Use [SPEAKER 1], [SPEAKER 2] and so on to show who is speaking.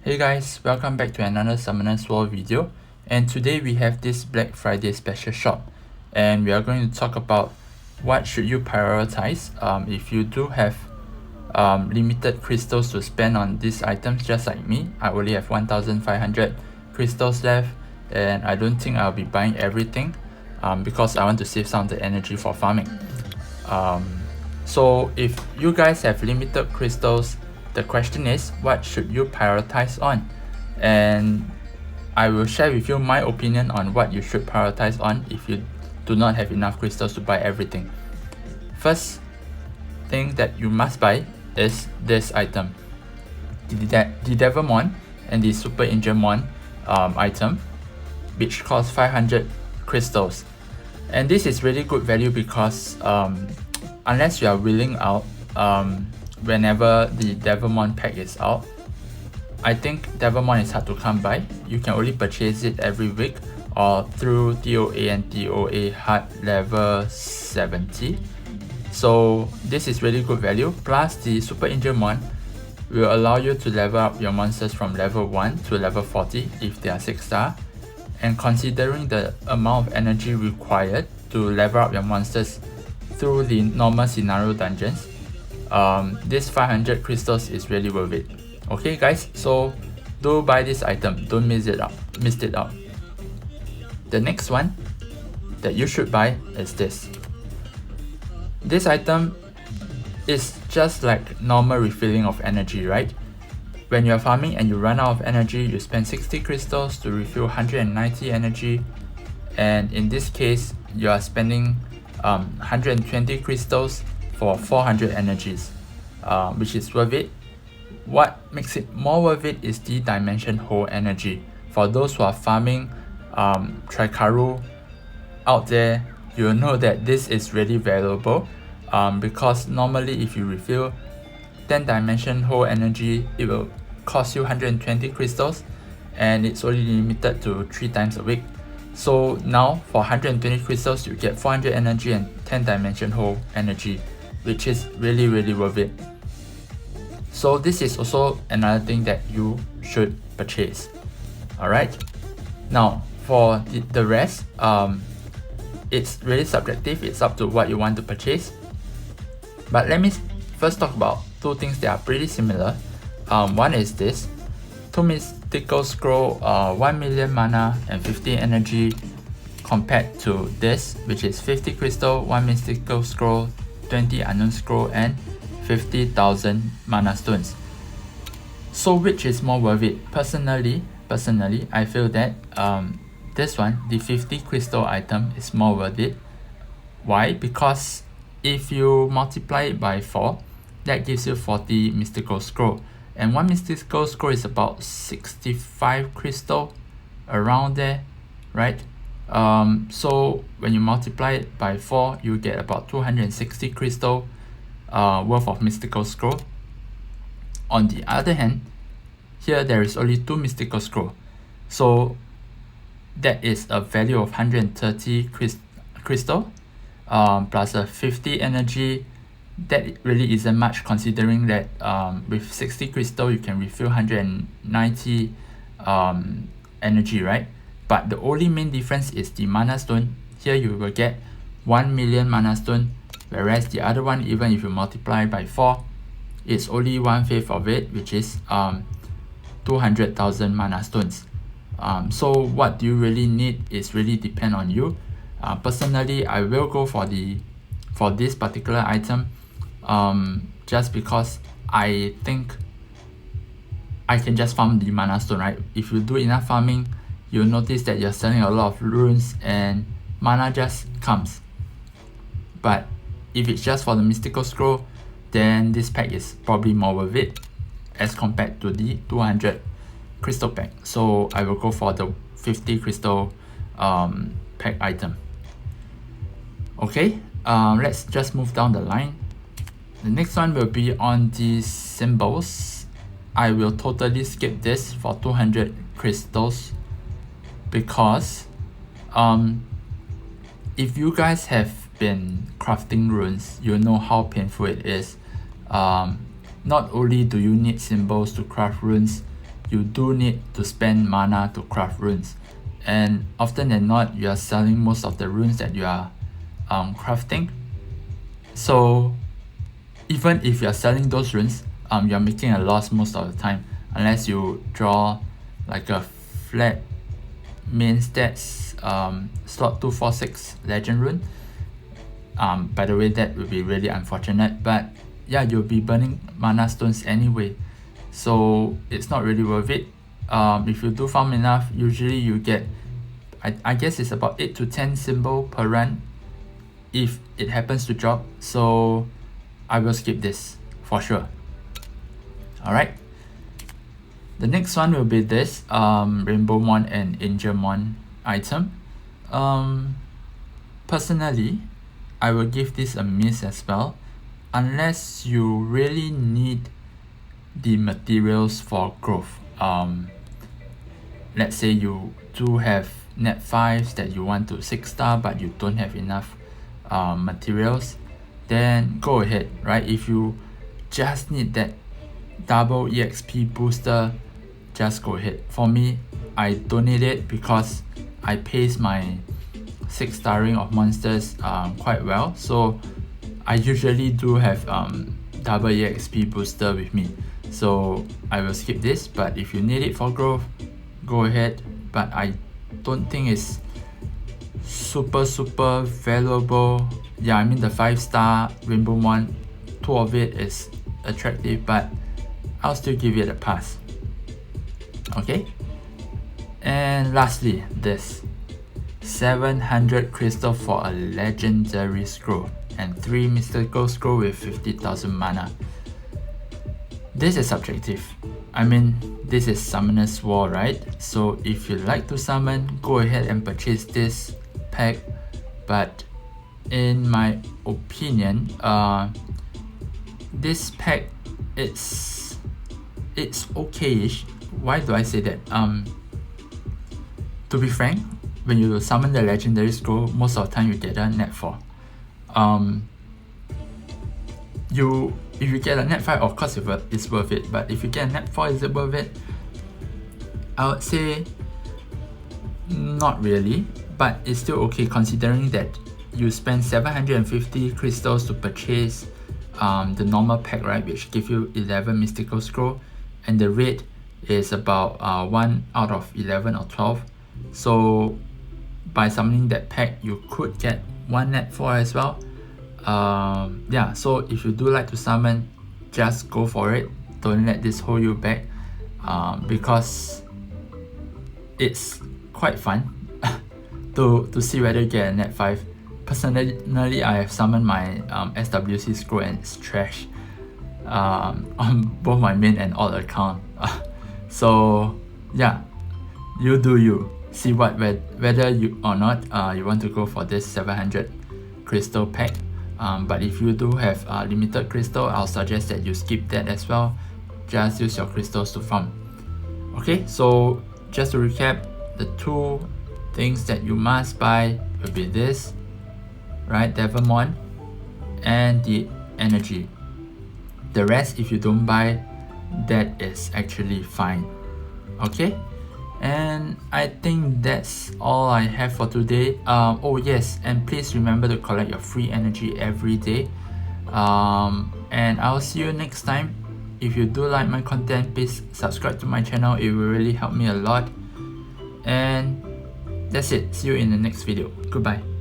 [SPEAKER 1] Hey guys, welcome back to another Summoner's War video, and today we have this Black Friday special shop, and we are going to talk about what should you prioritize if you do have limited crystals to spend on these items. Just like me, I only have 1500 crystals left, and I don't think I'll be buying everything because I want to save some of the energy for farming. So if you guys have limited crystals, the question is, what should you prioritize on? And I will share with you my opinion on what you should prioritize on if you do not have enough crystals to buy everything. First thing that you must buy is this item, the Devamon and the Super Ingermon item, which costs 500 crystals. And this is really good value because unless you are willing out whenever the Devamon pack is out, I think Devamon is hard to come by. You can only purchase it every week or through DOA and DOA hard level 70. So this is really good value. Plus the Super Ingermon will allow you to level up your monsters from level 1 to level 40 if they are 6-star. And considering the amount of energy required to level up your monsters through the normal scenario dungeons, this 500 crystals is really worth it. Okay guys, so do buy this item, don't miss it out. The next one that you should buy is this. This item is just like normal refilling of energy, right? When you're farming and you run out of energy, you spend 60 crystals to refill 190 energy, and in this case you are spending 120 crystals for 400 energies, which is worth it. What makes it more worth it is the Dimension Hole energy. For those who are farming Trikaru out there, you'll know that this is really valuable because normally if you refill 10 Dimension Hole energy, it will cost you 120 crystals and it's only limited to 3 times a week. So now for 120 crystals you get 400 energy and 10 Dimension Hole energy, which is really worth it. So this is also another thing that you should purchase. Alright, now for the rest, it's really subjective, it's up to what you want to purchase. But let me first talk about two things that are pretty similar. One is this, 2 mystical scroll, 1 million mana and 50 energy, compared to this, which is 50 crystal, 1 mystical scroll, 20 unknown scroll and 50,000 mana stones. So which is more worth it? Personally, I feel that this one, the 50 crystal item, is more worth it. Why? Because if you multiply it by 4, that gives you 40 mystical scroll, and 1 mystical scroll is about 65 crystal, around there, right? So when you multiply it by 4, you get about 260 crystal worth of mystical scroll. On the other hand, here there is only 2 mystical scroll, so that is a value of 130 crystal plus a 50 energy. That really isn't much, considering that with 60 crystal you can refill 190 energy, right? But the only main difference is the mana stone. Here you will get 1 million mana stone, whereas the other one, even if you multiply by 4, it's only 1/5 of it, which is 200,000 mana stones. So what do you really need is really depend on you. Personally, I will go for this particular item just because I think I can just farm the mana stone, right? If you do enough farming, you'll notice that you're selling a lot of runes and mana just comes. But if it's just for the mystical scroll, then this pack is probably more worth it as compared to the 200 crystal pack. So I will go for the 50 crystal pack item. Okay, let's just move down the line. The next one will be on the symbols. I will totally skip this for 200 crystals because if you guys have been crafting runes, you know how painful it is. Not only do you need symbols to craft runes, you do need to spend mana to craft runes, and often than not you are selling most of the runes that you are crafting. So even if you are selling those runes, you are making a loss most of the time, unless you draw like a flat main stats slot 246 legend rune. By the way, that would be really unfortunate, but yeah, you'll be burning mana stones anyway, so it's not really worth it. If you do farm enough, usually you get, I guess it's about 8 to 10 symbol per run if it happens to drop, so I will skip this for sure. Alright, the next one will be this Rainbow Mon and Angel Mon item. Personally, I will give this a miss as well, unless you really need the materials for growth. Let's say you do have net 5s that you want to 6-star but you don't have enough materials, then go ahead, right? If you just need that double EXP booster, just go ahead. For me, I don't need it because I pace my 6-starring of monsters quite well, so I usually do have double EXP booster with me, so I will skip this. But if you need it for growth, go ahead, but I don't think it's super valuable. Yeah, I mean the 5-star Rainbow one, 2 of it is attractive, but I'll still give it a pass. Okay, and lastly, this 700 crystal for a legendary scroll and 3 mystical scroll with 50,000 mana. This is subjective. I mean, this is Summoner's War, right? So if you like to summon, go ahead and purchase this pack, but in my opinion, this pack, it's okay-ish. Why do I say that? To be frank, when you summon the legendary scroll, most of the time you get a net 4. If you get a net 5, of course it's worth it, but if you get a net 4, is it worth it? I would say not really, but it's still okay considering that you spend 750 crystals to purchase the normal pack, right, which give you 11 mystical scroll, and the rate is about 1 out of 11 or 12. So by summoning that pack, you could get 1 net 4 as well. Yeah, so if you do like to summon, just go for it. Don't let this hold you back, because it's quite fun to see whether you get a net 5. Personally, I have summoned my SWC scroll and it's trash on both my main and alt account. So yeah, you do you. See whether you or not you want to go for this 700 crystal pack. But if you do have limited crystal, I'll suggest that you skip that as well. Just use your crystals to farm. Okay, so just to recap, the 2 things that you must buy will be this, right, Devamon and the energy. The rest, if you don't buy, that is actually fine. Okay, and I think that's all I have for today. Oh yes, and please remember to collect your free energy every day. And I'll see you next time. If you do like my content, please subscribe to my channel. It will really help me a lot. And that's it. See you in the next video. Goodbye.